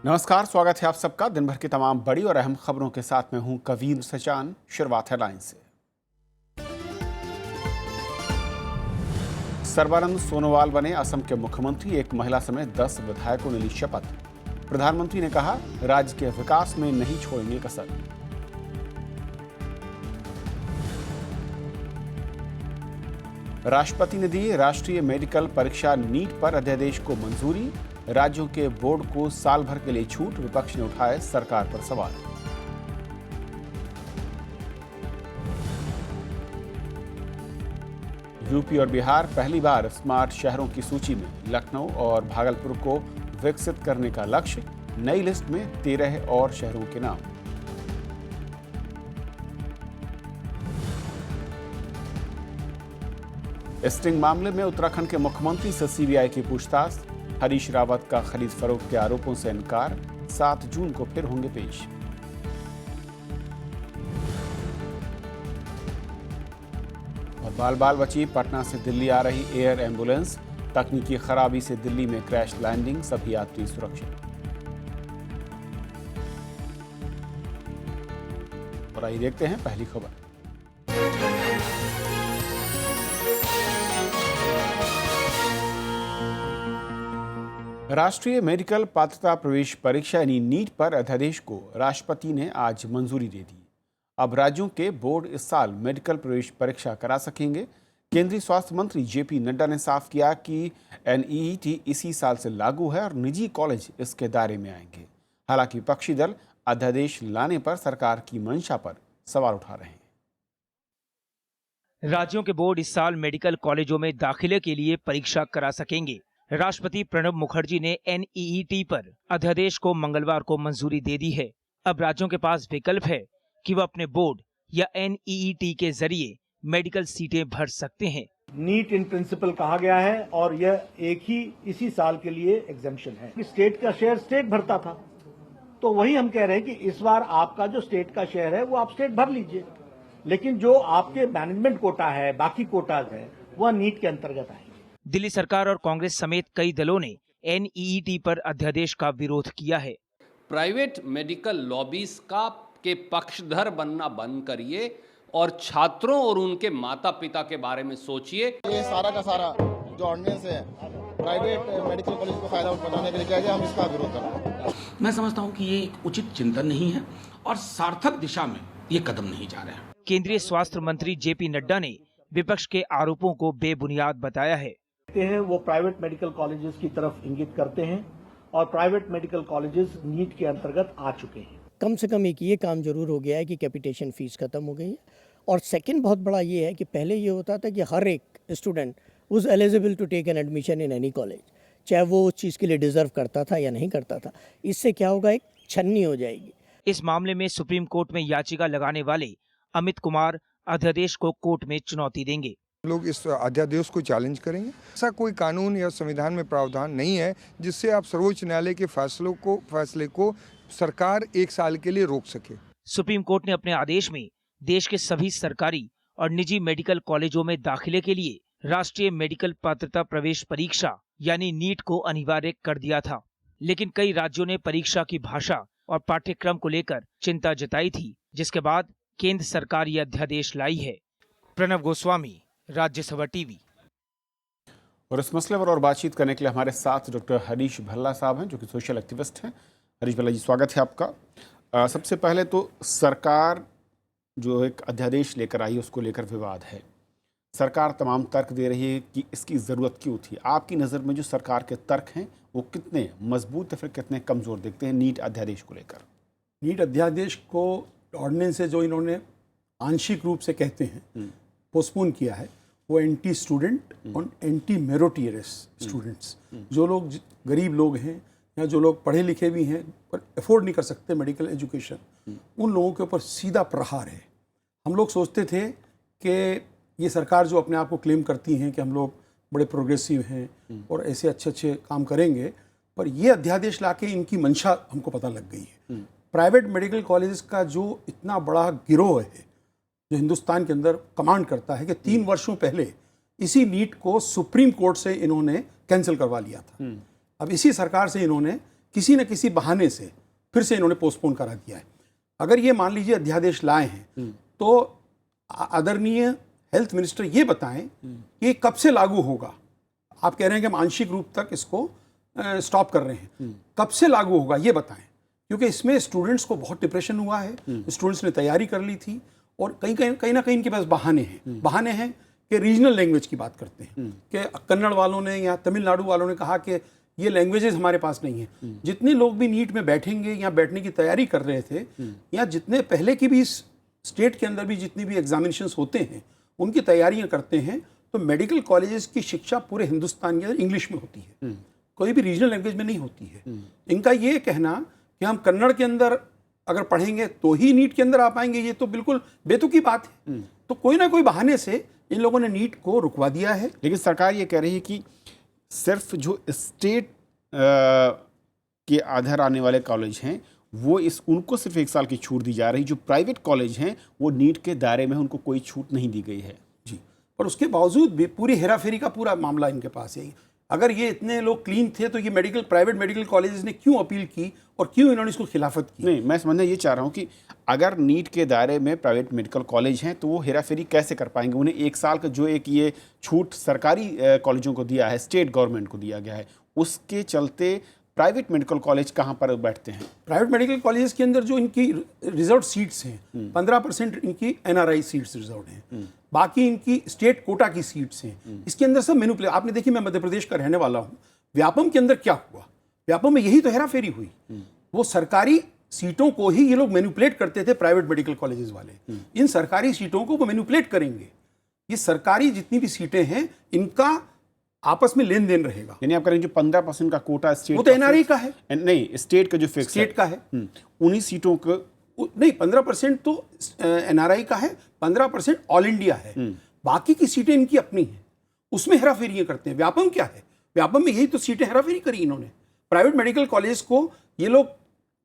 नमस्कार, स्वागत है आप सबका। दिन भर की तमाम बड़ी और अहम खबरों के साथ मैं हूं कवीर सचान। शुरुआत हेडलाइन से। सर्बानंद सोनोवाल बने असम के मुख्यमंत्री। एक महिला समेत 10 विधायकों ने ली शपथ। प्रधानमंत्री ने कहा, राज्य के विकास में नहीं छोड़ेंगे कसर। राष्ट्रपति ने दी राष्ट्रीय मेडिकल परीक्षा नीट पर अध्यादेश को मंजूरी। राज्यों के बोर्ड को साल भर के लिए छूट। विपक्ष ने उठाए सरकार पर सवाल। यूपी और बिहार पहली बार स्मार्ट शहरों की सूची में। लखनऊ और भागलपुर को विकसित करने का लक्ष्य। नई लिस्ट में 13 और शहरों के नाम। स्टिंग मामले में उत्तराखंड के मुख्यमंत्री से सीबीआई की पूछताछ। हरीश रावत का खरीद फरोख्त के आरोपों से इनकार। 7 जून को फिर होंगे पेश। और बाल बाल बची पटना से दिल्ली आ रही एयर एम्बुलेंस। तकनीकी खराबी से दिल्ली में क्रैश लैंडिंग। सभी यात्री सुरक्षित। और आइए देखते हैं पहली खबर। राष्ट्रीय मेडिकल पात्रता प्रवेश परीक्षा यानी नीट पर अध्यादेश को राष्ट्रपति ने आज मंजूरी दे दी। अब राज्यों के बोर्ड इस साल मेडिकल प्रवेश परीक्षा करा सकेंगे। केंद्रीय स्वास्थ्य मंत्री जेपी नड्डा ने साफ किया कि एनईईटी इसी साल से लागू है और निजी कॉलेज इसके दायरे में आएंगे। हालांकि विपक्षी दल अध्यादेश लाने पर सरकार की मंशा पर सवाल उठा रहे हैं। राज्यों के बोर्ड इस साल मेडिकल कॉलेजों में दाखिले के लिए परीक्षा करा सकेंगे। राष्ट्रपति प्रणब मुखर्जी ने एनईईटी पर अध्यादेश को मंगलवार को मंजूरी दे दी है। अब राज्यों के पास विकल्प है कि वह अपने बोर्ड या एनईईटी के जरिए मेडिकल सीटें भर सकते हैं। नीट इन प्रिंसिपल कहा गया है और यह एक ही इसी साल के लिए एग्जेम्पशन है। स्टेट का शेयर स्टेट भरता था, तो वही हम कह रहे हैं कि इस बार आपका जो स्टेट का शेयर है वो आप स्टेट भर लीजिए, लेकिन जो आपके मैनेजमेंट कोटा है, बाकी कोटाज है, वह नीट के अंतर्गत आएंगे। दिल्ली सरकार और कांग्रेस समेत कई दलों ने एनईईटी पर अध्यादेश का विरोध किया है। प्राइवेट मेडिकल लॉबीज का के पक्षधर बनना बंद करिए और छात्रों और उनके माता पिता के बारे में सोचिए। ये सारा का सारा जो ऑर्डिनेंस है प्राइवेट मेडिकल कॉलेज को फायदा पहुंचाने के लिए किया गया, हम इसका विरोध कर रहे हैं। मैं समझता हूं कि ये एक उचित चिंतन नहीं है और सार्थक दिशा में ये कदम नहीं जा रहे हैं। केंद्रीय स्वास्थ्य मंत्री जेपी नड्डा ने विपक्ष के आरोपों को बेबुनियाद बताया है। वो प्राइवेट मेडिकल कॉलेजेस की तरफ इंगित करते हैं और प्राइवेट मेडिकल कॉलेजेस नीट के अंतर्गत आ चुके हैं। कम से कम एक ये काम जरूर हो गया है कि कैपिटेशन फीस खत्म हो गई है। और सेकंड बहुत बड़ा ये है कि पहले ये होता था कि हर एक student was eligible to take an admission in any college, चाहे वो उस चीज़ के लिए डिजर्व करता था या नहीं करता था। इससे क्या होगा, एक छन्नी हो जाएगी। इस मामले में सुप्रीम कोर्ट में याचिका लगाने वाले अमित कुमार अध्यादेश को कोर्ट में चुनौती देंगे। लोग इस अध्यादेश को चैलेंज करेंगे। ऐसा कोई कानून या संविधान में प्रावधान नहीं है जिससे आप सर्वोच्च न्यायालय के फैसले को सरकार 1 साल के लिए रोक सके। सुप्रीम कोर्ट ने अपने आदेश में देश के सभी सरकारी और निजी मेडिकल कॉलेजों में दाखिले के लिए राष्ट्रीय मेडिकल पात्रता प्रवेश परीक्षा यानी नीट को अनिवार्य कर दिया था, लेकिन कई राज्यों ने परीक्षा की भाषा और पाठ्यक्रम को लेकर चिंता जताई थी, जिसके बाद केंद्र सरकार ये अध्यादेश लाई है। प्रणव गोस्वामी, राज्यसभा टीवी। और इस मसले पर और बातचीत करने के लिए हमारे साथ डॉक्टर हरीश भल्ला साहब हैं, जो कि सोशल एक्टिविस्ट हैं। हरीश भल्ला जी, स्वागत है आपका। सबसे पहले तो सरकार जो एक अध्यादेश लेकर आई उसको लेकर विवाद है। सरकार तमाम तर्क दे रही है कि इसकी ज़रूरत क्यों थी। आपकी नज़र में जो सरकार के तर्क हैं वो कितने मजबूत या फिर कितने कमज़ोर दिखते हैं नीट अध्यादेश को लेकर? नीट अध्यादेश को ऑर्डिनेंस से जो इन्होंने आंशिक रूप से कहते हैं पोस्टपोन किया है, वो एंटी स्टूडेंट और एंटी मेरिटोरियस स्टूडेंट्स, जो लोग गरीब लोग हैं या जो लोग पढ़े लिखे भी हैं पर अफोर्ड नहीं कर सकते मेडिकल एजुकेशन, उन लोगों के ऊपर सीधा प्रहार है। हम लोग सोचते थे कि ये सरकार जो अपने आप को क्लेम करती हैं कि हम लोग बड़े प्रोग्रेसिव हैं और ऐसे अच्छे अच्छे काम करेंगे, पर ये अध्यादेश लाके इनकी मंशा हमको पता लग गई है। प्राइवेट मेडिकल कॉलेजेस का जो इतना बड़ा गिरोह है जो हिंदुस्तान के अंदर कमांड करता है कि 3 वर्षों पहले इसी नीट को सुप्रीम कोर्ट से इन्होंने कैंसिल करवा लिया था। अब इसी सरकार से इन्होंने किसी न किसी बहाने से फिर से इन्होंने पोस्टपोन करा दिया है। अगर ये मान लीजिए अध्यादेश लाए हैं तो आदरणीय हेल्थ मिनिस्टर ये बताएं कि ये कब से लागू होगा। आप कह रहे हैं कि हम आंशिक रूप तक इसको स्टॉप कर रहे हैं, कब से लागू होगा ये बताएं, क्योंकि इसमें स्टूडेंट्स को बहुत डिप्रेशन हुआ है। स्टूडेंट्स ने तैयारी कर ली थी और कहीं ना कहीं इनके पास बहाने हैं कि रीजनल लैंग्वेज की बात करते हैं कि कन्नड़ वालों ने या तमिलनाडु वालों ने कहा कि ये लैंग्वेजेस हमारे पास नहीं है। जितने लोग भी नीट में बैठेंगे या बैठने की तैयारी कर रहे थे या जितने पहले की भी स्टेट के अंदर भी जितनी भी एग्जामिनेशंस होते हैं उनकी तैयारियां करते हैं, तो मेडिकल कॉलेजेस की शिक्षा पूरे हिंदुस्तान के अंदर इंग्लिश में होती है, कोई भी रीजनल लैंग्वेज में नहीं होती है। इनका ये कहना कि हम कन्नड़ के अंदर अगर पढ़ेंगे तो ही नीट के अंदर आ पाएंगे, ये तो बिल्कुल बेतुकी बात है। तो कोई ना कोई बहाने से इन लोगों ने नीट को रुकवा दिया है। लेकिन सरकार ये कह रही है कि सिर्फ जो स्टेट के आधार आने वाले कॉलेज हैं वो उनको सिर्फ 1 साल की छूट दी जा रही, जो प्राइवेट कॉलेज हैं वो नीट के दायरे में उनको कोई छूट नहीं दी गई है। जी, पर उसके बावजूद भी पूरी हेराफेरी का पूरा मामला इनके पास है। अगर ये इतने लोग क्लीन थे तो ये प्राइवेट मेडिकल कॉलेजेस ने क्यों अपील की और क्यों इन्होंने इसको खिलाफत की? नहीं, मैं समझना ये चाह रहा हूँ कि अगर नीट के दायरे में प्राइवेट मेडिकल कॉलेज हैं तो वो हेराफेरी कैसे कर पाएंगे? उन्हें 1 साल का जो एक ये छूट सरकारी कॉलेजों को दिया है, स्टेट गवर्नमेंट को दिया गया है, उसके चलते प्राइवेट मेडिकल कॉलेज कहाँ पर बैठते हैं? प्राइवेट मेडिकल कॉलेजेस के अंदर जो इनकी रिजर्व सीट्स हैं 15% इनकी NRI सीट्स रिजर्व हैं, बाकी इनकी स्टेट कोटा की सीट्स हैं। इसके अंदर सब मैनिपुलेट, आपने देखी, मैं मध्य प्रदेश का रहने वाला हूँ, व्यापम के अंदर क्या हुआ? व्यापम में यही तो हेराफेरी हुई। वो सरकारी सीटों को ही ये लोग मैनिपुलेट करते थे प्राइवेट मेडिकल कॉलेजेस वाले। इन सरकारी सीटों को वो मैनिपुलेट करेंगे। ये सरकारी जितनी भी सीटें हैं इनका आपस में लेन देन रहेगा। यानी आप करेंगे जो 15% का कोटा स्टेट, वो तो NRI का है, नहीं स्टेट का जो फिक्स स्टेट का है, उन्हीं सीटों को नहीं 15% तो NRI का है, 15% ऑल इंडिया है, बाकी की सीटें इनकी अपनी हैं, उसमें हेराफेरी करते हैं। व्यापम क्या है? व्यापम में यही तो सीटें हेराफेरी करी इन्होंने। प्राइवेट मेडिकल कॉलेज को ये लोग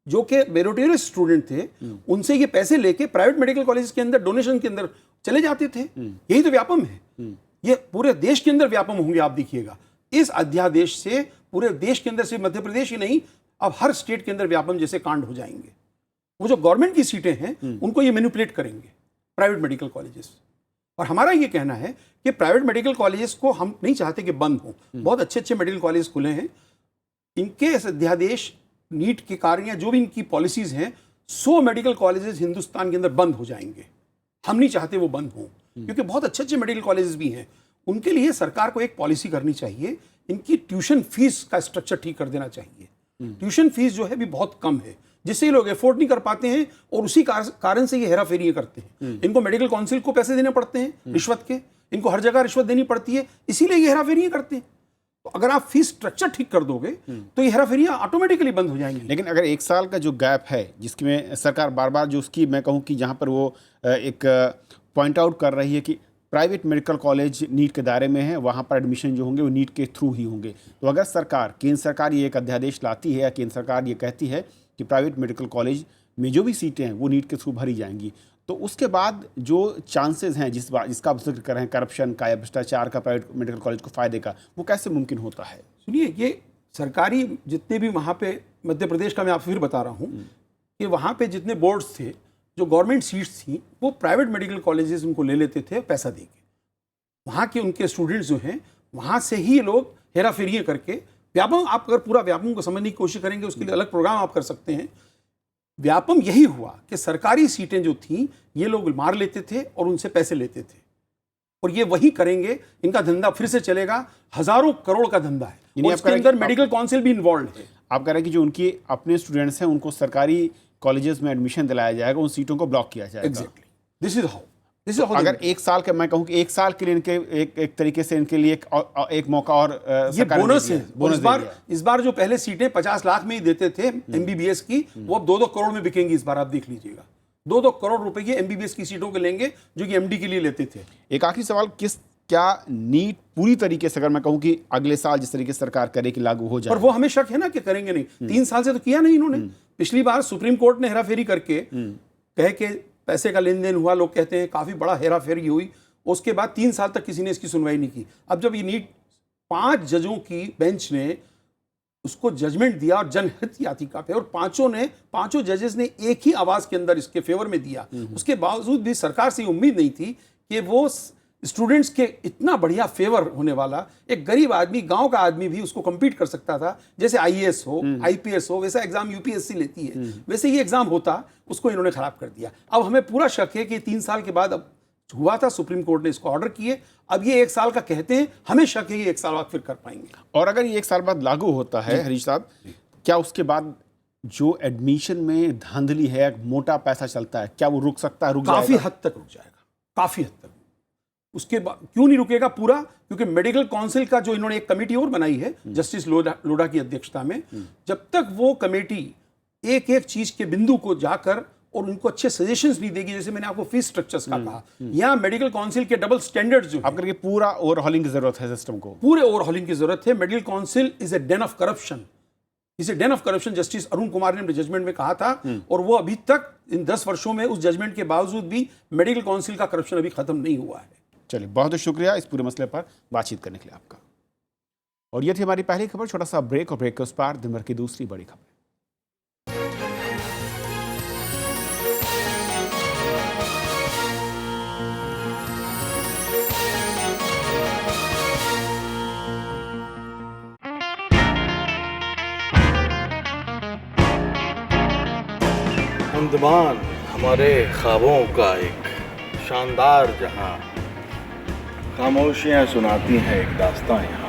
जो कि मेरिटोरियस स्टूडेंट थे उनसे ये पैसे लेके प्राइवेट मेडिकल कॉलेज के अंदर डोनेशन के अंदर चले जाते थे। यही तो व्यापम है। ये पूरे देश के अंदर व्यापम होंगे, आप देखिएगा। इस अध्यादेश से पूरे देश के अंदर से मध्य प्रदेश ही नहीं, अब हर स्टेट के अंदर व्यापम जैसे कांड हो जाएंगे। वो जो गवर्नमेंट की सीटें हैं उनको ये मैनिपुलेट करेंगे प्राइवेट मेडिकल कॉलेजेस। और हमारा ये कहना है कि प्राइवेट मेडिकल कॉलेजेस को हम नहीं चाहते कि बंद हो। बहुत अच्छे अच्छे मेडिकल कॉलेज खुले हैं। इनके इस अध्यादेश नीट के कारण या जो भी इनकी पॉलिसीज हैं, 100 मेडिकल कॉलेजेस हिंदुस्तान के अंदर बंद हो जाएंगे। हम नहीं चाहते वो बंद हो, क्योंकि बहुत अच्छे अच्छे मेडिकल कॉलेजेस भी हैं। उनके लिए सरकार को एक पॉलिसी करनी चाहिए। इनकी ट्यूशन फीस का स्ट्रक्चर ठीक कर देना चाहिए। ट्यूशन फीस जो है भी बहुत कम है, जिससे ये लोग एफोर्ड नहीं कर पाते हैं और उसी कारण से ये हेराफेरी करते हैं। इनको मेडिकल काउंसिल को पैसे देने पड़ते हैं रिश्वत के, इनको हर जगह रिश्वत देनी पड़ती है, इसीलिए ये हेराफेरी करते हैं। तो अगर आप फीस स्ट्रक्चर ठीक कर दोगे तो ये हेराफेरियां ऑटोमेटिकली बंद हो जाएंगी। लेकिन अगर 1 साल का जो गैप है, जिसमें सरकार बार बार जो उसकी मैं कहूँ कि जहाँ पर वो एक पॉइंट आउट कर रही है कि प्राइवेट मेडिकल कॉलेज नीट के दायरे में है, वहाँ पर एडमिशन जो होंगे वो नीट के थ्रू ही होंगे। तो अगर सरकार, केंद्र सरकार ये एक अध्यादेश लाती है या केंद्र सरकार ये कहती है कि प्राइवेट मेडिकल कॉलेज में जो भी सीटें हैं वो नीट के थ्रू भरी जाएंगी, तो उसके बाद जो चांसेस हैं जिसका आप जिक्र कर रहे हैं, करप्शन का या भ्रष्टाचार का प्राइवेट मेडिकल कॉलेज को फायदे का, वो कैसे मुमकिन होता है? सुनिए, ये सरकारी जितने भी वहाँ पे मध्य प्रदेश का मैं आपको फिर बता रहा हूँ कि वहाँ पे जितने बोर्ड्स थे, जो गवर्नमेंट सीट्स थी, वो प्राइवेट मेडिकल कॉलेजेस उनको ले लेते थे पैसा दे के। वहाँ के उनके स्टूडेंट्स जो हैं वहाँ से ही लोग हेराफेरियाँ करके व्यापम, आप अगर पूरा व्यापम को समझने की कोशिश करेंगे उसके लिए अलग प्रोग्राम आप कर सकते हैं। व्यापम यही हुआ कि सरकारी सीटें जो थी ये लोग मार लेते थे और उनसे पैसे लेते थे, और ये वही करेंगे। इनका धंधा फिर से चलेगा, हजारों करोड़ का धंधा है, और इसके अंदर मेडिकल काउंसिल भी इन्वॉल्व है। आप कह रहे हैं कि जो उनकी अपने स्टूडेंट्स हैं उनको सरकारी कॉलेजेस में एडमिशन दिलाया जाएगा, उन सीटों को ब्लॉक किया जाएगा। Exactly, this is how. अगर 1 साल के, मैं कहूँ कि 1 साल के लिए इनके एक तरीके से इनके लिए एक मौका और ये बोनस है। इस बार जो पहले सीटें 50 लाख में ही देते थे MBBS की, वो अब 2-2 करोड़ में बिकेंगी। इस बार आप देख लीजिएगा, 2-2 करोड़ रुपए ये MBBS की सीटों के लेंगे जो कि MD के लिए लेते थे। एक आखिरी सवाल, क्या नीट पूरी तरीके से, अगर मैं कहूँ कि अगले साल जिस तरीके से सरकार करे कि लागू हो जाए, और वो हमें शक है ना कि करेंगे नहीं। 3 साल से तो किया नहीं इन्होंने। पिछली बार सुप्रीम कोर्ट ने हेराफेरी करके कहे कि पैसे का लेन देन हुआ, लोग कहते हैं काफी बड़ा हेराफेरी हुई, उसके बाद 3 साल तक किसी ने इसकी सुनवाई नहीं की। अब जब ये नीट 5 जजों की बेंच ने उसको जजमेंट दिया और जनहित याचिका पे, और पांचों जजेस ने एक ही आवाज के अंदर इसके फेवर में दिया। उसके बावजूद भी सरकार से उम्मीद नहीं थी कि वो स्टूडेंट्स के इतना बढ़िया फेवर होने वाला, एक गरीब आदमी, गांव का आदमी भी उसको कम्पीट कर सकता था। जैसे आईएएस हो, आईपीएस हो, वैसा एग्जाम यूपीएससी लेती है, वैसे ही एग्जाम होता, उसको इन्होंने खराब कर दिया। अब हमें पूरा शक है कि 3 साल के बाद, अब हुआ था, सुप्रीम कोर्ट ने इसको ऑर्डर किए, अब ये 1 साल का कहते हैं, हमें शक है कि 1 साल बाद फिर कर पाएंगे। और अगर ये 1 साल बाद लागू होता है हरीश साहब, क्या उसके बाद जो एडमिशन में धांधली है, मोटा पैसा चलता है, क्या वो रुक सकता है? काफी हद तक रुक जाएगा, काफी हद तक। उसके बाद क्यों नहीं रुकेगा पूरा? क्योंकि मेडिकल काउंसिल का जो इन्होंने एक कमेटी और बनाई है जस्टिस लोढ़ा की अध्यक्षता में, जब तक वो कमेटी एक एक चीज के बिंदु को जाकर और उनको अच्छे सजेशंस भी देगी, जैसे मैंने आपको फीस स्ट्रक्चर्स का कहा, यहाँ मेडिकल काउंसिल के डबल स्टैंडर्ड्स जो आप करके पूरा ओवरहॉलिंग की जरूरत है सिस्टम को, पूरे ओवरहॉलिंग की जरूरत है। Medical council is a den of corruption, इसे den of corruption justice Arun Kumar ने अपने जजमेंट में कहा था, और वो अभी तक इन 10 वर्षों में उस जजमेंट के बावजूद भी मेडिकल काउंसिल का करप्शन अभी खत्म नहीं हुआ है। चलिए, बहुत बहुत शुक्रिया इस पूरे मसले पर बातचीत करने के लिए आपका। और ये थी हमारी पहली खबर। छोटा सा ब्रेक, और ब्रेक के उस पार दिन भर की दूसरी बड़ी खबर। अंडमान हमारे ख्वाबों का एक शानदार जहां, खामोशियां सुनाती हैं एक दास्तां यहाँ।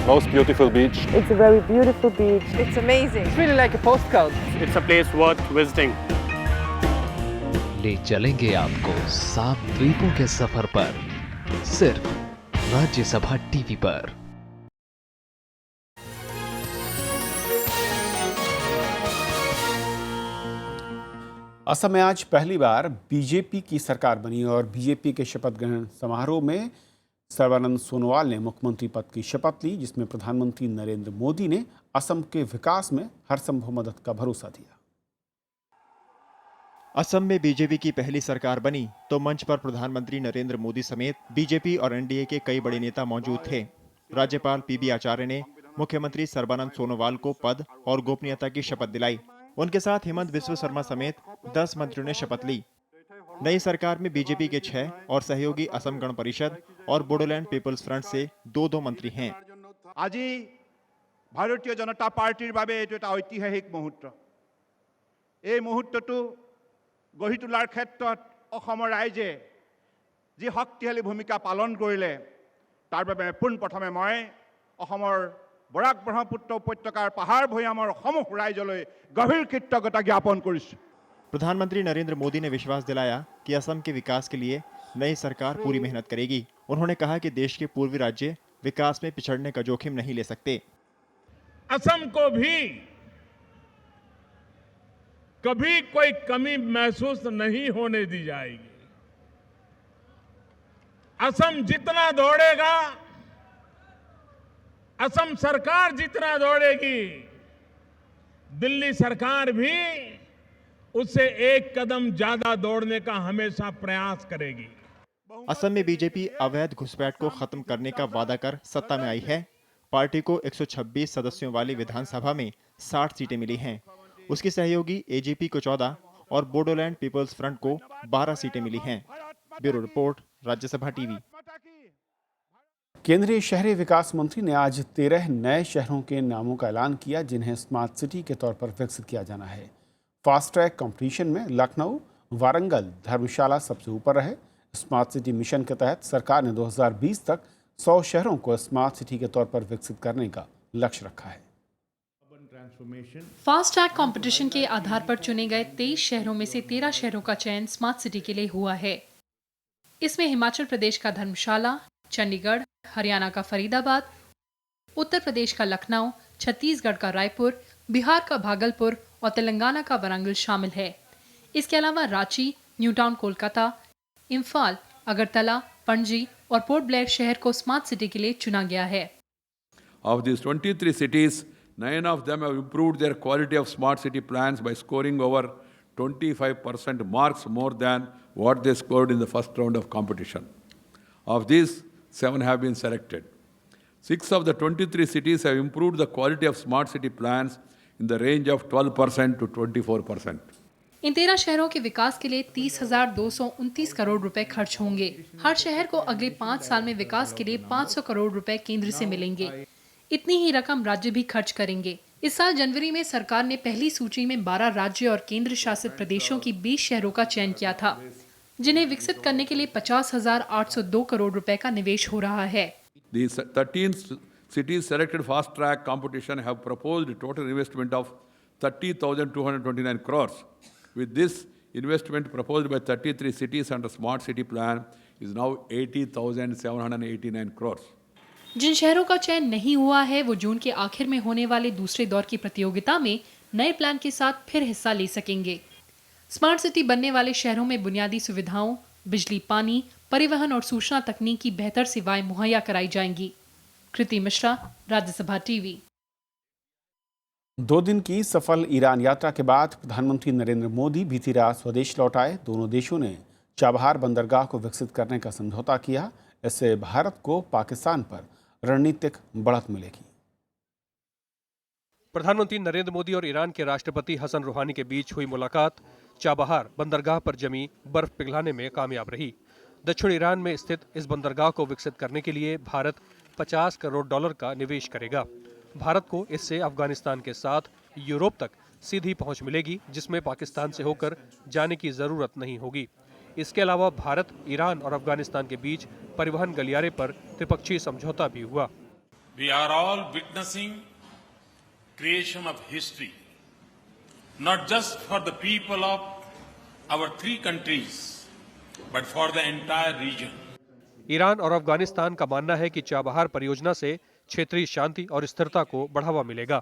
Most beautiful beach. It's a very beautiful beach. It's amazing. It's really like a postcard. It's a place worth visiting. ले चलेंगे आपको 7 द्वीपों के सफर पर, सिर्फ राज्यसभा टीवी पर। असम में आज पहली बार बीजेपी की सरकार बनी, और बीजेपी के शपथ ग्रहण समारोह में सर्बानंद सोनोवाल ने मुख्यमंत्री पद की शपथ ली, जिसमें प्रधानमंत्री नरेंद्र मोदी ने असम के विकास में हर संभव मदद का भरोसा दिया। असम में बीजेपी की पहली सरकार बनी तो मंच पर प्रधानमंत्री नरेंद्र मोदी समेत बीजेपी और एनडीए के कई बड़े नेता मौजूद थे। राज्यपाल पीबी आचार्य ने मुख्यमंत्री सर्बानंद सोनोवाल को पद और गोपनीयता की शपथ दिलाई। उनके साथ हेमंत बिस्वा शर्मा समेत 10 मंत्रियों ने शपथ ली। नई सरकार में बीजेपी के 6 और सहयोगी असम गण परिषद और बोडोलैंड पीपल्स फ्रंट से 2-2 मंत्री हैं। আজি ভাৰতীয় জনতা পাৰ্টিৰ বাবে এইটো এটা ঐতিহাসিক মুহূৰ্ত। এই মুহূৰ্তটো গঢ়ি তোলাৰ ক্ষেত্ৰত অসমৰ ৰাইজে যি শক্তিশালী ভূমিকা পালন কৰিলে, তাৰ বাবে পোনপ্ৰথমে মই অসমৰ বৰাক ব্ৰহ্মপুত্ৰ উপত্যকাৰ পাহাৰ ভৈয়ামৰ সমূহ ৰাইজলৈ গভীৰ কৃতজ্ঞতা জ্ঞাপন কৰিছোঁ। प्रधानमंत्री नरेंद्र मोदी ने विश्वास दिलाया कि असम के विकास के लिए नई सरकार पूरी मेहनत करेगी। उन्होंने कहा कि देश के पूर्वी राज्य विकास में पिछड़ने का जोखिम नहीं ले सकते। असम को भी कभी कोई कमी महसूस नहीं होने दी जाएगी। असम जितना दौड़ेगा, असम सरकार जितना दौड़ेगी, दिल्ली सरकार भी उससे एक कदम ज्यादा दौड़ने का हमेशा प्रयास करेगी। असम में बीजेपी अवैध घुसपैठ को खत्म करने का वादा कर सत्ता में आई है। पार्टी को 126 सदस्यों वाली विधानसभा में 60 सीटें मिली हैं। उसकी सहयोगी एजेपी को 14 और बोडोलैंड पीपल्स फ्रंट को 12 सीटें मिली हैं। Bureau report, Rajya Sabha TV. केंद्रीय शहरी विकास मंत्री ने आज 13 नए शहरों के नामों का ऐलान किया, जिन्हें स्मार्ट सिटी के तौर पर विकसित किया जाना है। फास्ट ट्रैक कंपटीशन में लखनऊ, वारंगल, धर्मशाला सबसे ऊपर रहे। स्मार्ट सिटी मिशन के तहत सरकार ने 2020 तक 100 शहरों को स्मार्ट सिटी के तौर पर विकसित करने का लक्ष्य रखा है। फास्ट ट्रैक कंपटीशन के आधार पर चुने गए 23 शहरों में से 13 शहरों का चयन स्मार्ट सिटी के लिए हुआ है। इसमें हिमाचल प्रदेश का धर्मशाला, चंडीगढ़, हरियाणा का फरीदाबाद, उत्तर प्रदेश का लखनऊ, छत्तीसगढ़ का रायपुर, बिहार का भागलपुर और तेलंगाना का वारंगल शामिल है। इसके अलावा रांची, न्यू टाउन कोलकाता, इम्फाल, अगरतला, पणजी और पोर्ट ब्लेयर शहर को स्मार्ट सिटी के लिए चुना गया है। Of these 23 cities, 9 of them have improved their quality of smart city plans by scoring over 25% marks more than what they scored in the first round of competition. Of these, 7 have been selected. 6 of the 23 cities have improved the quality of smart city plans in the range of 12% to 24%. इन 13 शहरों के विकास के लिए 30,229 करोड़ रुपए खर्च होंगे। हर शहर को अगले 5 साल में विकास के लिए 500 करोड़ रुपए केंद्र से मिलेंगे। इतनी ही रकम राज्य भी खर्च करेंगे। इस साल जनवरी में सरकार ने पहली सूची में 12 राज्य और केंद्र शासित प्रदेशों की 20 शहरों का चयन किया था, जिन्हें विकसित करने के लिए 50,802 करोड़ रुपए का निवेश हो रहा है। The 13 cities selected fast track competition have proposed a total investment of 30,229 crores. With this investment proposed by 33 cities under smart city plan is now 80,789 crores. जिन शहरों का चयन नहीं हुआ है वो जून के आखिर में होने वाले दूसरे दौर की प्रतियोगिता में नए प्लान के साथ फिर हिस्सा ले सकेंगे। स्मार्ट सिटी बनने वाले शहरों में बुनियादी सुविधाओं, बिजली, पानी, परिवहन और सूचना तकनीक की बेहतर सेवाएं मुहैया कराई जाएंगी। कृति मिश्रा, राज्यसभा टीवी। 2 दिन की सफल ईरान यात्रा के बाद प्रधानमंत्री नरेंद्र मोदी बीती रात स्वदेश लौट आए। दोनों देशों ने चाबहार बंदरगाह को विकसित करने का समझौता किया। इससे भारत को पाकिस्तान पर रणनीतिक बढ़त मिलेगी। प्रधानमंत्री नरेंद्र मोदी और ईरान के राष्ट्रपति हसन रूहानी के बीच हुई मुलाकात चाबहार बंदरगाह पर जमी बर्फ पिघलाने में कामयाब रही। दक्षिण ईरान में स्थित इस बंदरगाह को विकसित करने के लिए भारत 50 करोड़ डॉलर का निवेश करेगा। भारत को इससे अफगानिस्तान के साथ यूरोप तक सीधी पहुंच मिलेगी, जिसमें पाकिस्तान से होकर जाने की जरूरत नहीं होगी। इसके अलावा भारत, ईरान और अफगानिस्तान के बीच परिवहन गलियारे पर त्रिपक्षीय समझौता भी हुआ। We are all witnessing creation of history, not just for the people of our 3 countries, but for the entire region. Iran और अफगानिस्तान का मानना है कि चाबहार परियोजना से क्षेत्रीय शांति और स्थिरता को बढ़ावा मिलेगा।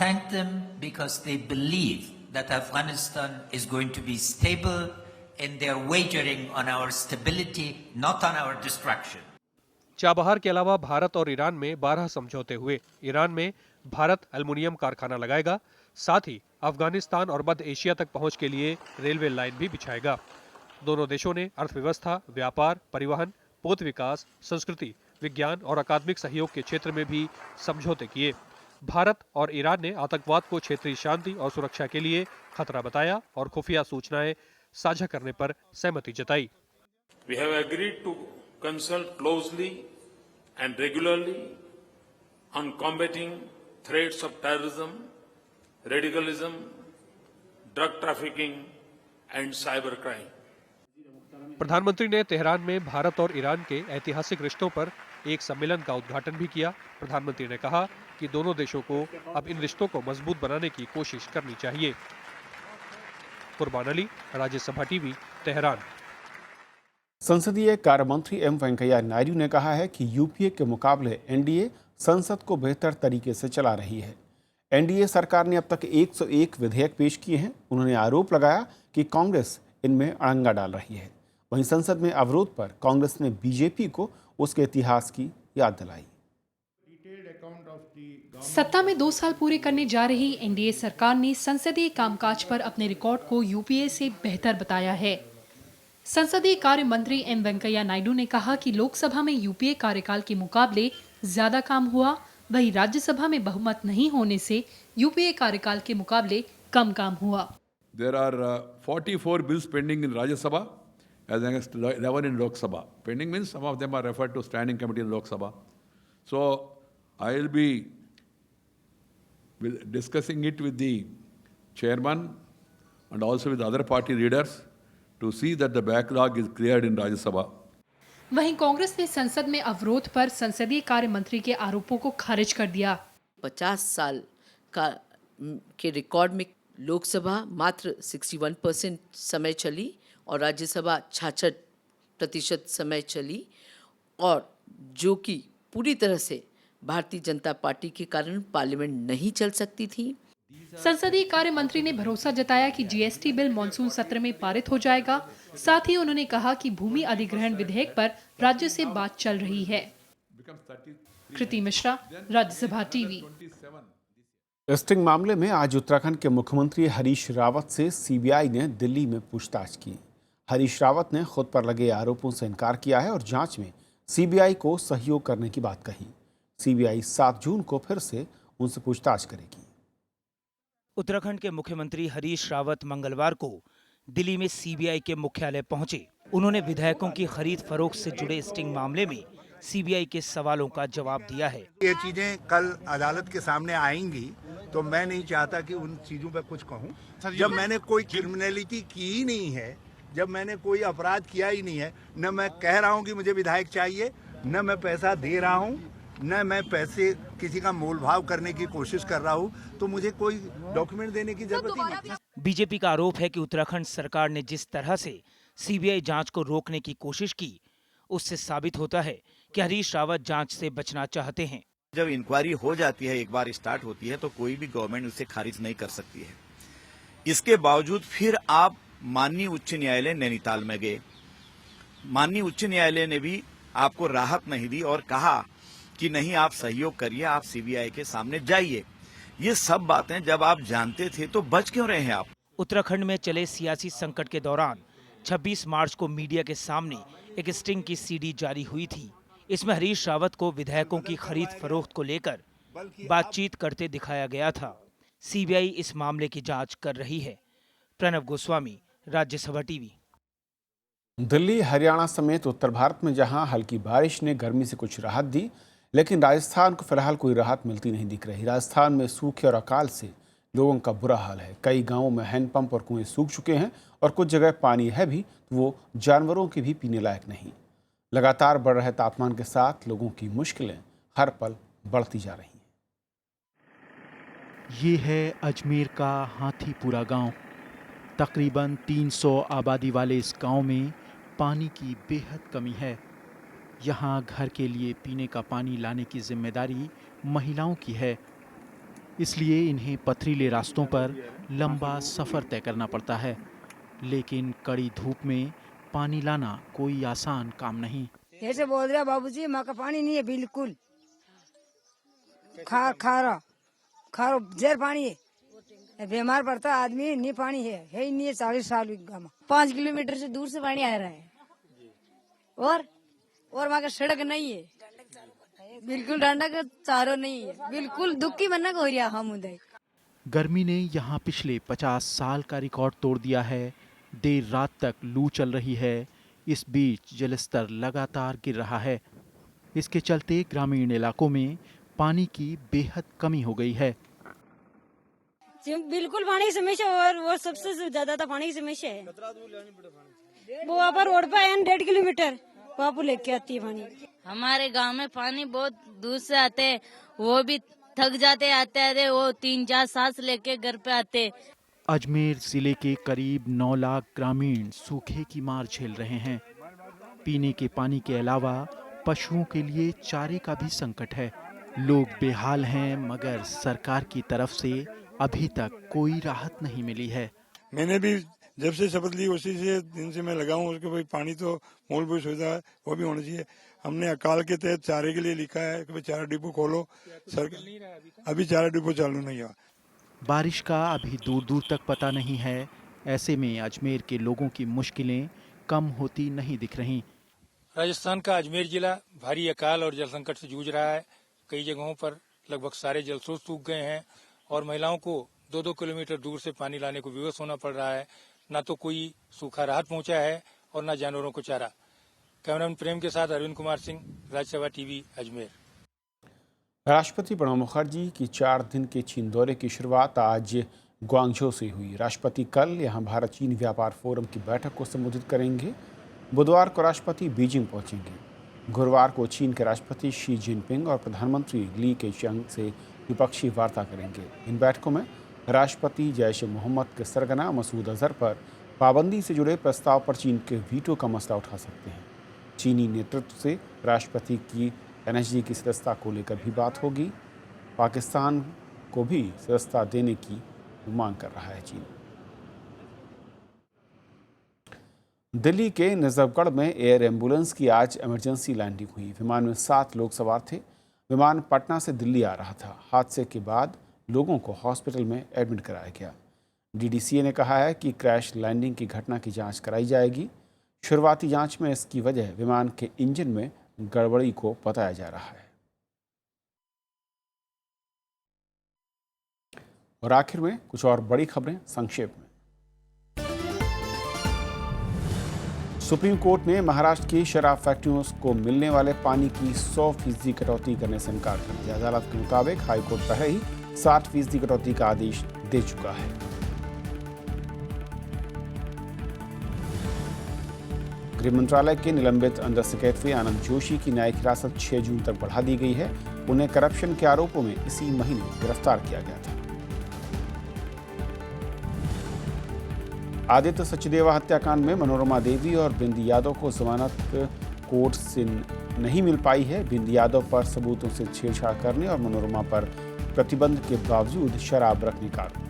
thank them because they believe that Afghanistan is going to be stable in their wagering on our stability, not on our destruction. Chabahar के अलावा भारत और ईरान में 12 समझौते हुए। ईरान में भारत एल्युमिनियम कारखाना लगाएगा, साथ ही अफगानिस्तान और मध्य एशिया तक पहुंच के लिए रेलवे लाइन भी बिछाएगा। दोनों देशों ने अर्थव्यवस्था, व्यापार, परिवहन, पोत विकास, संस्कृति, विज्ञान और अकादमिक सहयोग के क्षेत्र में भी समझौते किए। भारत और ईरान ने आतंकवाद को क्षेत्रीय शांति और सुरक्षा के लिए खतरा बताया और खुफिया सूचनाएं साझा करने पर सहमति जताई। We have agreed to consult closely and regularly on combating threats of terrorism, radicalism, drug trafficking and cybercrime. प्रधानमंत्री ने तेहरान में भारत और ईरान के ऐतिहासिक रिश्तों पर एक सम्मेलन का उद्घाटन भी किया। प्रधानमंत्री ने कहा कि दोनों देशों को अब इन रिश्तों को मजबूत बनाने की कोशिश करनी चाहिए। कुर्बान अली, राज्यसभा टीवी, तेहरान। संसदीय कार्य मंत्री एम वेंकैया नायडू ने कहा है कि यूपीए के मुकाबले एनडीए संसद को बेहतर तरीके से चला रही है। एनडीए सरकार ने अब तक 101 विधेयक पेश किए हैं। उन्होंने आरोप लगाया कि कांग्रेस इनमें अड़ंगा डाल रही है। वहीं संसद में अवरोध पर कांग्रेस ने बीजेपी को उसके इतिहास की याद दिलाई। सत्ता में 2 साल पूरे करने जा रही एनडीए सरकार ने संसदीय कामकाज पर अपने रिकॉर्ड को यूपीए से बेहतर बताया है। संसदीय कार्य मंत्री एम वेंकैया नायडू ने कहा कि लोकसभा में यूपीए कार्यकाल के मुकाबले ज्यादा काम हुआ, वहीं राज्यसभा में बहुमत नहीं होने से यूपीए कार्यकाल के मुकाबले कम काम हुआ। There are 44 bills pending in Rajya Sabha as against 11 in Lok Sabha. Pending means some of them are referred to standing committee in Lok Sabha. So I will be discussing it with the chairman and also with other party leaders to see that the backlog is cleared in Rajya Sabha. वहीं कांग्रेस ने संसद में अवरोध पर संसदीय कार्य मंत्री के आरोपों को खारिज कर दिया। 50 साल के रिकॉर्ड में लोकसभा मात्र 61% समय चली और राज्यसभा 66% समय चली, और जो कि पूरी तरह से भारतीय जनता पार्टी के कारण पार्लियामेंट नहीं चल सकती थी। संसदीय कार्य मंत्री ने भरोसा जताया कि जीएसटी बिल मानसून सत्र में पारित हो जाएगा। साथ ही उन्होंने कहा कि भूमि अधिग्रहण विधेयक पर राज्य से बात चल रही है। कृति मिश्रा, राज्यसभा टीवी। स्टिंग मामले में आज उत्तराखंड के मुख्यमंत्री हरीश रावत से सीबीआई ने दिल्ली में पूछताछ की। हरीश रावत ने खुद पर लगे आरोपों से इनकार किया है और जांच में सीबीआई को सहयोग करने की बात कही। सीबीआई 7 जून को फिर से उनसे पूछताछ करेगी। उत्तराखंड के मुख्यमंत्री हरीश रावत मंगलवार को दिल्ली में सीबीआई के मुख्यालय पहुंचे। उन्होंने विधायकों की खरीद फरोख्त से जुड़े स्टिंग मामले में सीबीआई के सवालों का जवाब दिया है। ये चीजें कल अदालत के सामने आएंगी तो मैं नहीं चाहता कि उन चीजों पर कुछ कहूं। जब मैंने कोई क्रिमिनलिटी की ही नहीं है, जब मैंने कोई अपराध किया ही नहीं है, न मैं कह रहा हूं कि मुझे विधायक चाहिए, न मैं पैसा दे रहा हूं, न मैं पैसे किसी का मोल भाव करने की कोशिश कर रहा हूं, तो मुझे कोई डॉक्यूमेंट देने की जरूरत ही नहीं। बीजेपी का आरोप है कि उत्तराखंड सरकार ने जिस तरह से सीबीआई जांच को रोकने की कोशिश की, उससे साबित होता है कि हरीश रावत जांच से बचना चाहते हैं। जब इंक्वायरी हो जाती है, एक बार स्टार्ट होती है, तो कोई भी गवर्नमेंट उसे खारिज नहीं कर सकती है। इसके बावजूद फिर आप माननीय उच्च न्यायालय नैनीताल में गए। माननीय उच्च न्यायालय ने भी आपको राहत नहीं दी और कहा कि नहीं, आप सहयोग करिए, आप सीबीआई के सामने जाइए। ये सब बातें जब आप जानते थे तो बच क्यों रहे हैं आप? उत्तराखंड में चले सियासी संकट के दौरान 26 मार्च को मीडिया के सामने एक स्टिंग की सीडी जारी हुई थी। इसमें हरीश रावत को विधायकों की खरीद फरोख्त को लेकर बातचीत करते दिखाया गया था। सीबीआई इस मामले की जांच कर रही है। प्रणव गोस्वामी, राज्यसभा टीवी। दिल्ली, हरियाणा समेत उत्तर भारत में जहां हल्की बारिश ने गर्मी से कुछ राहत दी, लेकिन राजस्थान को फिलहाल कोई राहत मिलती नहीं दिख रही। राजस्थान में सूखे और अकाल से लोगों का बुरा हाल है। कई गांवों में हैंडपंप और कुएं सूख चुके हैं और कुछ जगह पानी है भी तो वो जानवरों के भी पीने लायक नहीं। लगातार बढ़ रहे तापमान के साथ लोगों की मुश्किलें हर पल बढ़ती जा रही हैं। ये है अजमेर का हाथीपुरा गांव। तकरीबन 300 आबादी वाले इस गांव में पानी की बेहद कमी है। यहाँ घर के लिए पीने का पानी लाने की जिम्मेदारी महिलाओं की है, इसलिए इन्हें पथरीले रास्तों पर लंबा सफ़र तय करना पड़ता है। लेकिन कड़ी धूप में पानी लाना कोई आसान काम नहीं। कैसे बोल रहे बाबूजी, माँ का पानी नहीं है बिल्कुल। खारा जहर पानी है, बीमार पड़ता आदमी। नहीं पानी है ही नहीं है। 40 साल 5 किलोमीटर से दूर से पानी आ रहा है और वहाँ का सड़क नहीं है बिल्कुल। डंडा का चारों नहीं है बिल्कुल। दुखी बनना हो रहा हम उधर। गर्मी ने यहाँ पिछले 50 साल का रिकॉर्ड तोड़ दिया है। देर रात तक लू चल रही है। इस बीच जलस्तर लगातार गिर रहा है। इसके चलते ग्रामीण इलाकों में पानी की बेहद कमी हो गई है। बिल्कुल पानी की समस्या और वो सबसे ज्यादा था पानी की समस्या है। वो वहाँ पर रोड पे है 1.5 किलोमीटर पापू लेके आती है पानी। हमारे गांव में पानी बहुत दूर से आते हैं, वो भी थक जाते आते वो 3-4 सांस लेके घर पे आते। अजमेर जिले के करीब 9 लाख ग्रामीण सूखे की मार झेल रहे हैं। पीने के पानी के अलावा पशुओं के लिए चारे का भी संकट है। लोग बेहाल हैं, मगर सरकार की तरफ से अभी तक कोई राहत नहीं मिली है। मैंने भी जब से शपथ ली उसी से दिन से मैं लगा हूँ उसके भाई पानी तो मूलभूत सुविधा है, वो भी होना चाहिए। हमने अकाल के तहत चारे के लिए लिखा है कि भाई चारा डिपो खोलो। सरकार अभी चारा डिपो चालू नहीं हुआ। बारिश का अभी दूर दूर तक पता नहीं है। ऐसे में अजमेर के लोगों की मुश्किलें कम होती नहीं दिख रही। राजस्थान का अजमेर जिला भारी अकाल और जल संकट से जूझ रहा है। कई जगहों पर लगभग सारे जल स्रोत सूख गए हैं और महिलाओं को 2-2 किलोमीटर दूर से पानी लाने को विवश होना पड़ रहा है। ना तो कोई सूखा राहत पहुंचा है और न जानवरों को चारा। कैमरामैन प्रेम के साथ अरविंद कुमार सिंह, राज्यसभा टीवी, अजमेर। राष्ट्रपति प्रणब मुखर्जी की 4 दिन के चीन दौरे की शुरुआत आज ग्वांगझो से हुई। राष्ट्रपति कल यहां भारत चीन व्यापार फोरम की बैठक को संबोधित करेंगे। बुधवार को राष्ट्रपति बीजिंग पहुंचेंगे। गुरुवार को चीन के राष्ट्रपति शी जिनपिंग और प्रधानमंत्री ली केचियांग से द्विपक्षीय वार्ता करेंगे। इन बैठकों में राष्ट्रपति जैश-ए-मोहम्मद के सरगना मसूद अजहर पर पाबंदी से जुड़े प्रस्ताव पर चीन के वीटो का मसला उठा सकते हैं। चीनी नेतृत्व से राष्ट्रपति की NSG की सदस्यता को लेकर भी बात होगी। पाकिस्तान को भी सदस्यता देने की मांग कर रहा है चीन। दिल्ली के नजफगढ़ में एयर एम्बुलेंस की आज इमरजेंसी लैंडिंग हुई। विमान में 7 लोग सवार थे। विमान पटना से दिल्ली आ रहा था। हादसे के बाद लोगों को हॉस्पिटल में एडमिट कराया गया। DDCA ने कहा है कि क्रैश लैंडिंग की घटना की जांच कराई जाएगी। शुरुआती जांच में इसकी वजह विमान के इंजन में गड़बड़ी को बताया जा रहा है। और आखिर में कुछ और बड़ी खबरें संक्षेप में। सुप्रीम कोर्ट ने महाराष्ट्र की शराब फैक्ट्रियों को मिलने वाले पानी की 100% कटौती करने से इनकार कर दिया। अदालत के मुताबिक हाईकोर्ट पहले ही 60% कटौती का आदेश दे चुका है। गृह मंत्रालय के निलंबित अंडर सेक्रेटरी आनंद जोशी की न्यायिक हिरासत 6 जून तक बढ़ा दी गई है। उन्हें करप्शन के आरोपों में इसी महीने गिरफ्तार किया गया था। आदित्य सचदेवा हत्याकांड में मनोरमा देवी और बिंदी यादव को जमानत कोर्ट से नहीं मिल पाई है। बिंदी यादव पर सबूतों से छेड़छाड़ करने और मनोरमा पर प्रतिबंध के बावजूद शराब रखने का आरोप।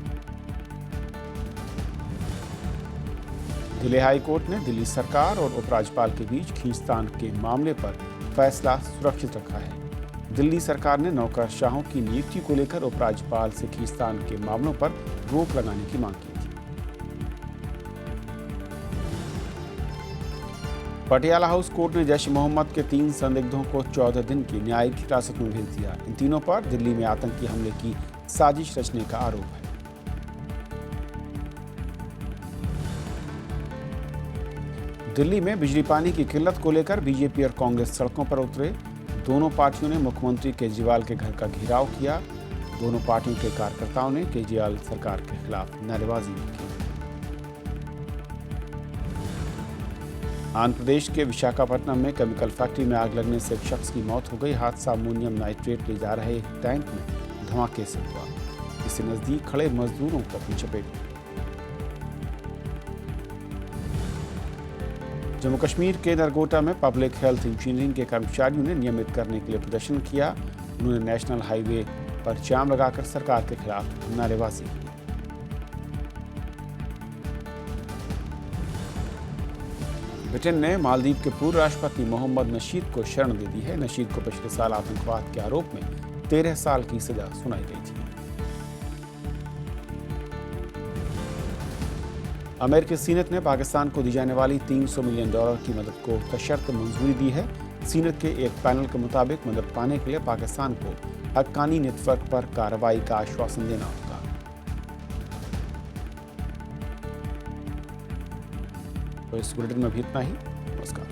दिल्ली हाई कोर्ट ने दिल्ली सरकार और उपराज्यपाल के बीच खींचतान के मामले पर फैसला सुरक्षित रखा है। दिल्ली सरकार ने नौकरशाहों की नियुक्ति को लेकर उपराज्यपाल से खींचतान के मामलों पर रोक लगाने की मांग की थी। पटियाला हाउस कोर्ट ने जैश मोहम्मद के 3 संदिग्धों को 14 दिन की न्यायिक हिरासत में भेज दिया। इन तीनों पर दिल्ली में आतंकी हमले की साजिश रचने का आरोप है। दिल्ली में बिजली पानी की किल्लत को लेकर बीजेपी और कांग्रेस सड़कों पर उतरे। दोनों पार्टियों ने मुख्यमंत्री केजरीवाल के घर का घेराव किया। दोनों पार्टियों के कार्यकर्ताओं ने केजरीवाल सरकार के खिलाफ नारेबाजी की। आंध्र प्रदेश के विशाखापट्टनम में केमिकल फैक्ट्री में आग लगने से एक शख्स की मौत हो गई। हादसा अमोनियम नाइट्रेट ले जा रहे एक टैंक में धमाके से हुआ। इससे नजदीक खड़े मजदूरों को अपनी चपेट में। जम्मू कश्मीर के नरगोटा में पब्लिक हेल्थ इंजीनियरिंग के कर्मचारियों ने नियमित करने के लिए प्रदर्शन किया। उन्होंने नेशनल हाईवे पर जाम लगाकर सरकार के खिलाफ नारेबाजी की। ब्रिटेन ने मालदीव के पूर्व राष्ट्रपति मोहम्मद नशीद को शरण दे दी है। नशीद को पिछले साल आतंकवाद के आरोप में 13 साल की सजा सुनाई गई थी। अमेरिकी सीनेट ने पाकिस्तान को दी जाने वाली $300 मिलियन की मदद को सशर्त मंजूरी दी है। सीनेट के एक पैनल के मुताबिक मदद पाने के लिए पाकिस्तान को हक्कानी नेटवर्क पर कार्रवाई का आश्वासन देना होगा। तो इस बुलेटिन में भी इतना ही। नमस्कार।